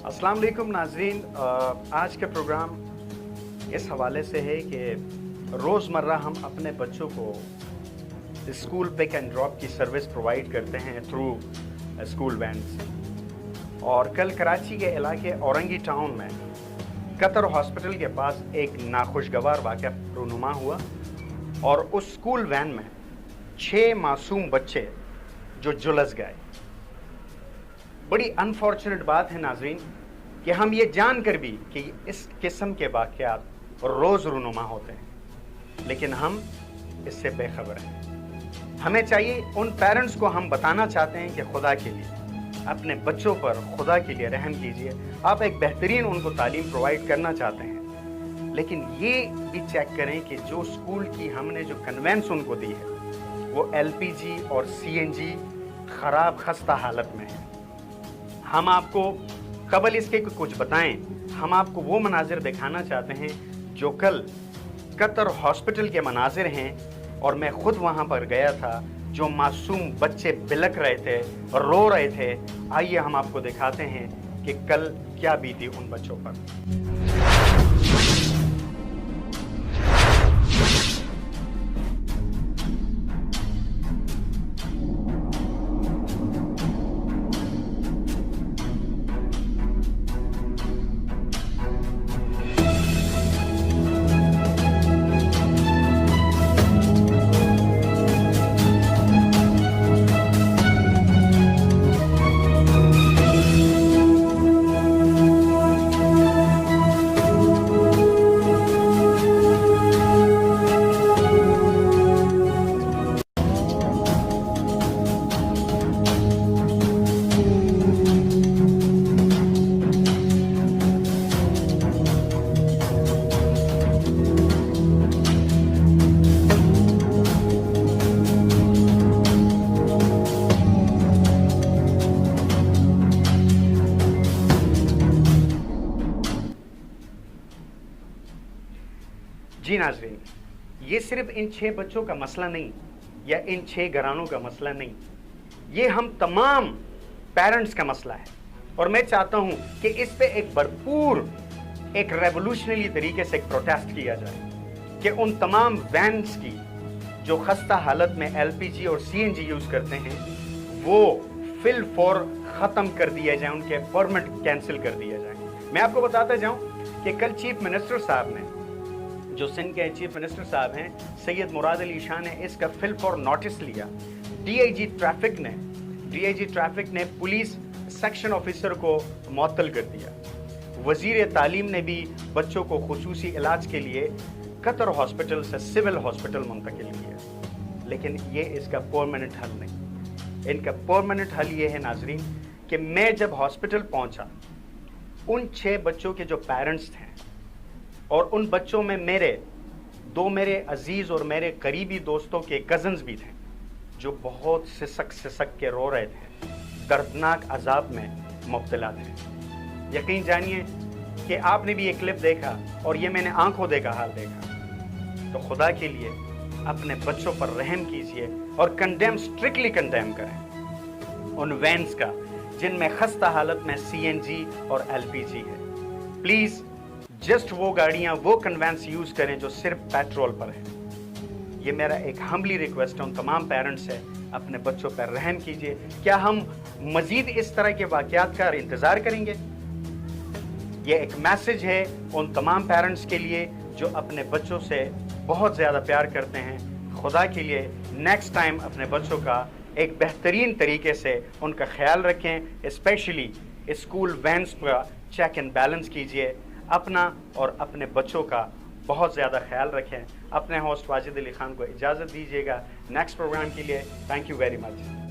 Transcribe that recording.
अस्सलाम वालेकुम नाज़रीन। आज का प्रोग्राम इस हवाले से है कि रोज़मर्रा हम अपने बच्चों को स्कूल पिक एंड ड्रॉप की सर्विस प्रोवाइड करते हैं थ्रू स्कूल वैन्स। और कल कराची के इलाके औरंगी टाउन में कतर हॉस्पिटल के पास एक नाखुशगवार वाक़या रूनुमा हुआ और उस स्कूल वैन में 6 मासूम बच्चे जो झुलस गए। बड़ी अनफॉर्चुनेट बात है नाज़रीन कि हम ये जानकर भी कि इस किस्म के वाक़यात रोज़ रूनुमा होते हैं, लेकिन हम इससे बेखबर हैं। हमें चाहिए, उन पेरेंट्स को हम बताना चाहते हैं कि खुदा के लिए अपने बच्चों पर खुदा के लिए रहम कीजिए। आप एक बेहतरीन उनको तालीम प्रोवाइड करना चाहते हैं, लेकिन ये भी चेक करें कि जो स्कूल की हमने जो कन्वेंस उनको दी है वो LPG और CNG ख़राब खस्ता हालत में है। हम आपको कबल इसके कुछ बताएं, हम आपको वो मनाजिर दिखाना चाहते हैं जो कल कतर हॉस्पिटल के मनाजिर हैं और मैं ख़ुद वहाँ पर गया था। जो मासूम बच्चे बिलक रहे थे, रो रहे थे। आइए हम आपको दिखाते हैं कि कल क्या बीती उन बच्चों पर। जी नाज़रीन, ये सिर्फ इन 6 बच्चों का मसला नहीं या इन 6 घरानों का मसला नहीं, ये हम तमाम पेरेंट्स का मसला है। और मैं चाहता हूँ कि इस पे एक भरपूर एक रेवोल्यूशनरी तरीके से एक प्रोटेस्ट किया जाए कि उन तमाम वैन्स की जो खस्ता हालत में LPG और CNG यूज़ करते हैं वो फिल फॉर ख़त्म कर दिया जाए, उनके परमिट कैंसिल कर दिया जाए। मैं आपको बताता जाऊँ कि कल चीफ मिनिस्टर साहब ने, जो सिंध के चीफ मिनिस्टर साहब हैं सैयद मुराद अली शाह, ने इसका फिल फॉर नोटिस लिया। DIG ट्रैफिक ने पुलिस सेक्शन ऑफिसर को मुअत्तल कर दिया। वजीर तालीम ने भी बच्चों को खुसूसी इलाज के लिए कतर हॉस्पिटल से सिविल हॉस्पिटल मुंतकिल किया, लेकिन ये इसका परमानेंट हल नहीं। इनका परमानेंट हल ये है नाजरीन कि मैं जब हॉस्पिटल पहुंचा, उन 6 बच्चों के जो पेरेंट्स थे और उन बच्चों में मेरे अजीज़ और मेरे करीबी दोस्तों के कज़न्स भी थे जो बहुत सिसक के रो रहे थे, दर्दनाक अजाब में मुब्तला थे। यकीन जानिए कि आपने भी ये क्लिप देखा और ये मैंने आंखों देखा हाल देखा। तो खुदा के लिए अपने बच्चों पर रहम कीजिए और स्ट्रिक्टली कंडेम करें उन वैन्स का जिनमें खस्ता हालत में CNG और LPG है। प्लीज़ जस्ट वो गाड़ियाँ, वो कन्वेंस यूज़ करें जो सिर्फ पेट्रोल पर है। ये मेरा एक हम्बली रिक्वेस्ट है उन तमाम पेरेंट्स से, अपने बच्चों पर रहम कीजिए। क्या हम मज़ीद इस तरह के वाक़यात का इंतज़ार करेंगे? ये एक मैसेज है उन तमाम पेरेंट्स के लिए जो अपने बच्चों से बहुत ज़्यादा प्यार करते हैं। खुदा के लिए नेक्स्ट टाइम अपने बच्चों का एक बेहतरीन तरीके से उनका ख्याल रखें। स्पेशली स्कूल वैन्स का चेक एंड बैलेंस कीजिए। अपना और अपने बच्चों का बहुत ज़्यादा ख्याल रखें। अपने होस्ट वाजिद अली खान को इजाज़त दीजिएगा। नेक्स्ट प्रोग्राम के लिए थैंक यू वेरी मच।